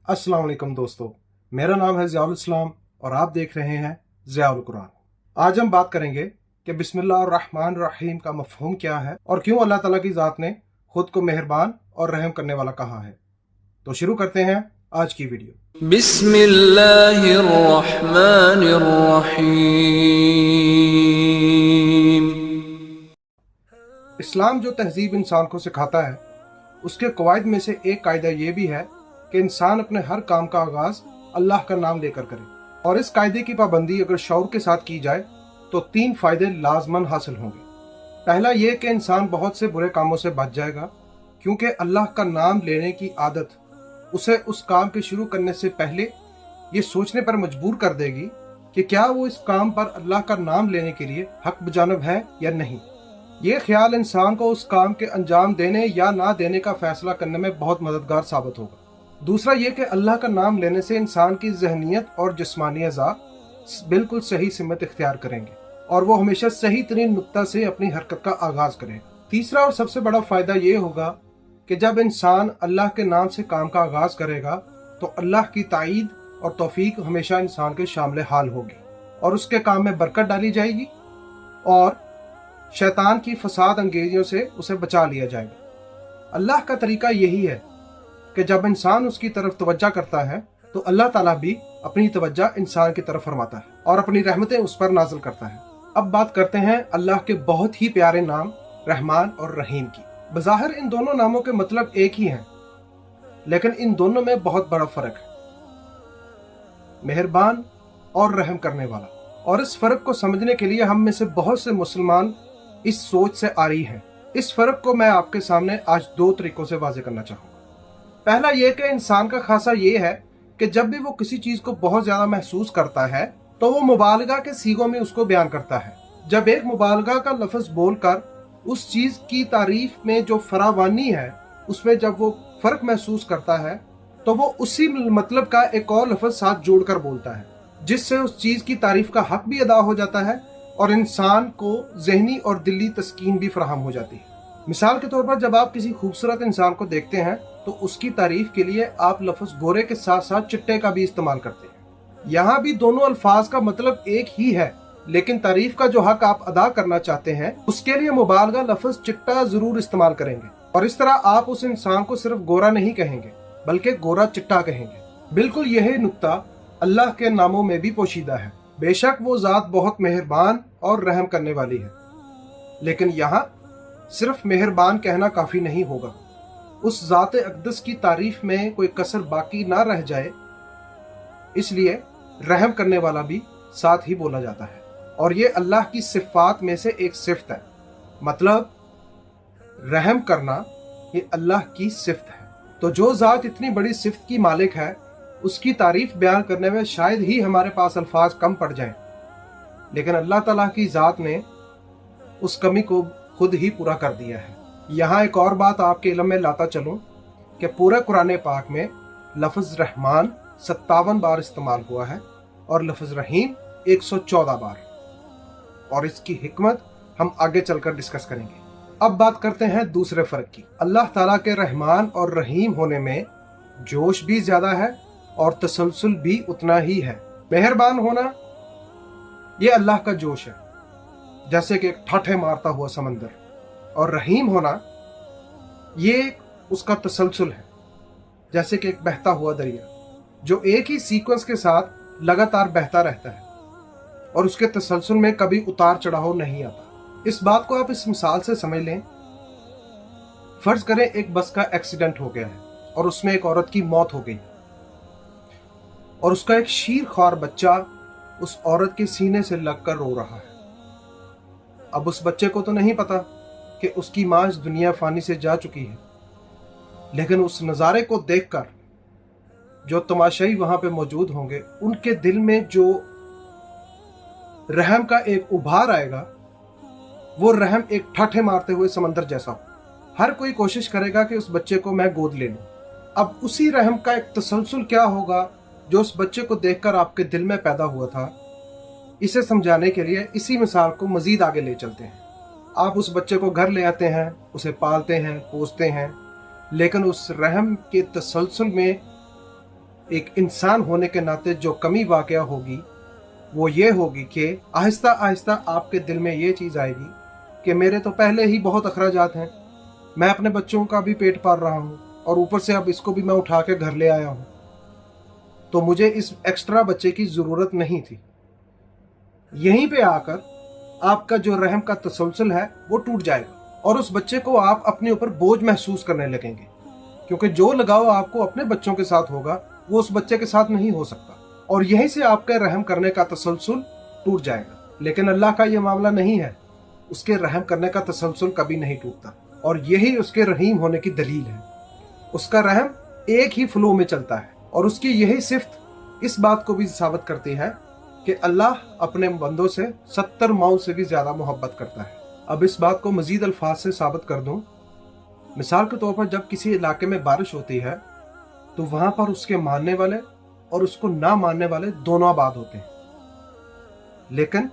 अस्सलाम वालेकुम दोस्तों, मेरा नाम है ज़ियाउल इस्लाम और आप देख रहे हैं ज़ियाउल कुरान। आज हम बात करेंगे कि बिस्मिल्लाहिर्रहमानिर्रहीम का मफ़हूम क्या है और क्यों अल्लाह ताला की ज़ात ने खुद को मेहरबान और रहम करने वाला कहा है। तो शुरू करते हैं आज की वीडियो। बिस्मिल्लाहिर्रहमानिर्रहीम। इस्लाम जो तहजीब इंसान को सिखाता है उसके कवायद में से एक कायदा ये भी है कि इंसान अपने हर काम का आगाज अल्लाह का नाम लेकर करे, और इस कायदे की पाबंदी अगर शौर के साथ की जाए तो 3 फायदे लाजमन हासिल होंगे। पहला ये कि इंसान बहुत से बुरे कामों से बच जाएगा, क्योंकि अल्लाह का नाम लेने की आदत उसे उस काम के शुरू करने से पहले ये सोचने पर मजबूर कर देगी कि क्या वो इस काम पर अल्लाह का नाम लेने के लिए हक बजानब है या नहीं। ये ख्याल इंसान को उस काम के अंजाम देने या ना देने का फैसला करने में बहुत मददगार साबित होगा। दूसरा ये कि अल्लाह का नाम लेने से इंसान की जहनियत और जिस्मानी अज़ा बिल्कुल सही सिमत इख्तियार करेंगे और वो हमेशा सही तरीन नुक्ता से अपनी हरकत का आगाज करेगा। तीसरा और सबसे बड़ा फायदा ये होगा कि जब इंसान अल्लाह के नाम से काम का आगाज करेगा तो अल्लाह की ताईद और तौफीक हमेशा इंसान के शामिल हाल होगी और उसके काम में बरकत डाली जाएगी और शैतान की फसाद अंगेजियों से उसे बचा लिया जाएगा। अल्लाह का तरीका यही है कि जब इंसान उसकी तरफ तवज्जो करता है तो अल्लाह ताला भी अपनी तवज्जो इंसान की तरफ फरमाता है और अपनी रहमतें उस पर नाजिल करता है। अब बात करते हैं अल्लाह के बहुत ही प्यारे नाम रहमान और रहीम की। बज़ाहिर इन दोनों नामों के मतलब एक ही हैं, लेकिन इन दोनों में बहुत बड़ा फर्क है, मेहरबान और रहम करने वाला। और इस फर्क को समझने के लिए हम में से बहुत से मुसलमान इस सोच से आरी हैं। इस फर्क को मैं आपके सामने आज 2 तरीकों से वाज़ेह करना चाहूँगा। पहला यह कि इंसान का खासा ये है कि जब भी वो किसी चीज को बहुत ज्यादा महसूस करता है तो वो मुबालगा के सीगों में उसको बयान करता है। जब एक मुबालगा का लफ्ज बोलकर उस चीज की तारीफ में जो फरावानी है उसमें जब वो फर्क महसूस करता है तो वो उसी मतलब का एक और लफ्ज साथ जोड़कर बोलता है, जिससे उस चीज की तारीफ का हक भी अदा हो जाता है और इंसान को ज़हनी और दिली तस्कीन भी फराहम हो जाती है। मिसाल के तौर पर जब आप किसी खूबसूरत इंसान को देखते हैं तो उसकी तारीफ के लिए आप लफ्ज गोरे के साथ साथ चिट्टे का भी इस्तेमाल करते हैं। यहाँ भी दोनों अल्फाज का मतलब एक ही है, लेकिन तारीफ का जो हक आप अदा करना चाहते हैं उसके लिए मुबालगा लफ्ज चिट्टा जरूर इस्तेमाल करेंगे। और इस तरह आप उस इंसान को सिर्फ गोरा नहीं कहेंगे बल्कि गोरा चिट्टा कहेंगे। बिल्कुल यही नुक्ता अल्लाह के नामों में भी पोशीदा है। बेशक वो जात बहुत मेहरबान और रहम करने वाली है, लेकिन यहाँ सिर्फ मेहरबान कहना काफी नहीं होगा। उस जात अक़दस की तारीफ में कोई कसर बाकी ना रह जाए, इसलिए रहम करने वाला भी साथ ही बोला जाता है। और ये अल्लाह की सिफ़ात में से एक सिफ़त है, मतलब रहम करना ये अल्लाह की सिफ़त है। तो जो ज़ात इतनी बड़ी सिफ़त की मालिक है उसकी तारीफ बयान करने में शायद ही हमारे पास अल्फाज कम पड़ जाएं, लेकिन अल्लाह ताला की ज़ात ने उस कमी को खुद ही पूरा कर दिया है। यहाँ एक और बात आपके इल्म में लाता चलूँ कि पूरे कुरान पाक में लफ्ज़ रहमान 57 बार इस्तेमाल हुआ है और लफ्ज़ रहीम 114 बार, और इसकी हिकमत हम आगे चलकर डिस्कस करेंगे। अब बात करते हैं दूसरे फ़र्क की। अल्लाह ताला के रहमान और रहीम होने में जोश भी ज़्यादा है और तसलसल भी उतना ही है। मेहरबान होना ये अल्लाह का जोश है, जैसे कि एक ठाठे मारता हुआ समंदर, और रहीम होना ये उसका तसलसल है, जैसे कि एक बहता हुआ दरिया जो एक ही सीक्वेंस के साथ लगातार बहता रहता है और उसके तसलसल में कभी उतार चढ़ाव नहीं आता। इस बात को आप इस मिसाल से समझ लें। फर्ज करें एक बस का एक्सीडेंट हो गया है और उसमें एक औरत की मौत हो गई और उसका एक शीर ख्वार बच्चा उस औरत के सीने से लगकर रो रहा है। अब उस बच्चे को तो नहीं पता कि उसकी माँ इस दुनिया फानी से जा चुकी है, लेकिन उस नज़ारे को देखकर जो तमाशाई वहां पे मौजूद होंगे उनके दिल में जो रहम का एक उभार आएगा वो रहम एक ठाठे मारते हुए समंदर जैसा हो। हर कोई कोशिश करेगा कि उस बच्चे को मैं गोद ले लूं। अब उसी रहम का एक तसलसल क्या होगा जो उस बच्चे को देखकर आपके दिल में पैदा हुआ था, इसे समझाने के लिए इसी मिसाल को मजीद आगे ले चलते हैं। आप उस बच्चे को घर ले आते हैं, उसे पालते हैं, पोसते हैं, लेकिन उस रहम के तसलसल में एक इंसान होने के नाते जो कमी वाकया होगी वो ये होगी कि आहिस्ता आहिस्ता आपके दिल में ये चीज़ आएगी कि मेरे तो पहले ही बहुत अखराजात हैं, मैं अपने बच्चों का भी पेट पाल रहा हूँ और ऊपर से अब इसको भी मैं उठा के घर ले आया हूँ, तो मुझे इस एक्स्ट्रा बच्चे की ज़रूरत नहीं थी। यहीं पे आकर आपका जो रहम का तसलसल है वो टूट जाएगा और उस बच्चे को आप अपने ऊपर बोझ महसूस करने लगेंगे, क्योंकि जो लगाव आपको अपने बच्चों के साथ होगा वो उस बच्चे के साथ नहीं हो सकता, और यहीं से आपका रहम करने का तसलसल टूट जाएगा। लेकिन अल्लाह का ये मामला नहीं है, उसके रहम करने का तसलसल कभी नहीं टूटता, और यही उसके रहीम होने की दलील है। उसका रहम एक ही फ्लो में चलता है, और उसकी यही सिफ्त इस बात को भी साबित करती है कि अल्लाह अपने बंदों से 70 माओं से भी ज्यादा मोहब्बत करता है। अब इस बात को मजीद अल्फाज से साबित कर दूं, मिसाल के तौर पर जब किसी इलाके में बारिश होती है तो वहां पर उसके मानने वाले और उसको ना मानने वाले दोनों आबाद होते हैं, लेकिन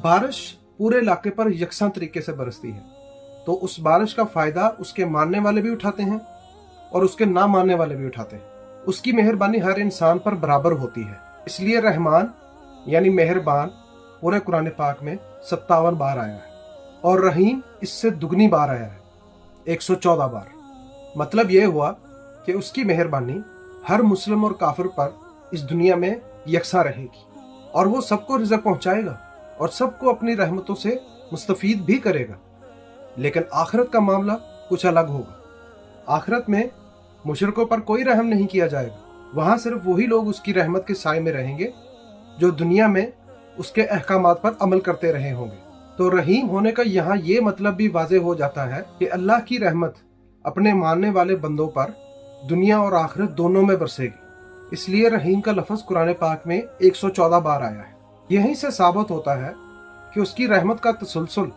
बारिश पूरे इलाके पर यकसा तरीके से बरसती है, तो उस बारिश का फायदा उसके मानने वाले भी उठाते हैं और उसके ना मानने वाले भी उठाते हैं। उसकी मेहरबानी हर इंसान पर बराबर होती है, इसलिए रहमान यानी मेहरबान पूरे कुरान पाक में 57 बार आया है, और रहीम इससे दुगनी बार आया है, 114 बार। मतलब यह हुआ कि उसकी मेहरबानी हर मुस्लिम और काफिर पर इस दुनिया में यकसा रहेगी, और वो सबको रिज़्क़ पहुंचाएगा और सबको अपनी रहमतों से मुस्तफीद भी करेगा। लेकिन आखिरत का मामला कुछ अलग होगा। आखिरत में मुशरिकों पर कोई रहम नहीं किया जाएगा, वहां सिर्फ वही लोग उसकी रहमत के साए में रहेंगे जो दुनिया में उसके अहकामात पर अमल करते रहे होंगे। तो रहीम होने का यहाँ ये मतलब भी वाज़े हो जाता है कि अल्लाह की रहमत अपने मानने वाले बंदों पर दुनिया और आखिरत दोनों में बरसेगी। इसलिए रहीम का लफ्ज़ कुरान पाक में 114 बार आया है। यहीं से साबित होता है कि उसकी रहमत का तसलसल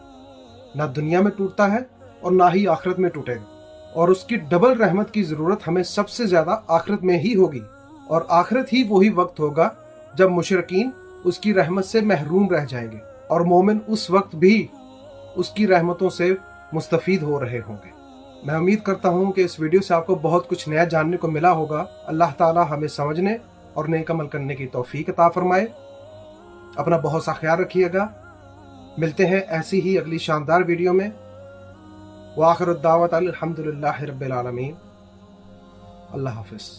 ना दुनिया में टूटता है और ना ही आखिरत में टूटेगा, और उसकी डबल रहमत की ज़रूरत हमें सबसे ज़्यादा आखिरत में ही होगी, और आखिरत ही वही वक्त होगा जब मुशरिकीन उसकी रहमत से महरूम रह जाएंगे और मोमिन उस वक्त भी उसकी रहमतों से मुस्तफीद हो रहे होंगे। मैं उम्मीद करता हूँ कि इस वीडियो से आपको बहुत कुछ नया जानने को मिला होगा। अल्लाह ताला हमें समझने और नेक अमल करने की तौफीक अता फरमाए। अपना बहुत सा ख्याल रखिएगा। मिलते हैं ऐसी ही अगली शानदार वीडियो में। वाखिर दावत अल्हम्दुलिल्लाहि रब्बिल आलमीन। अल्लाह हाफिज़।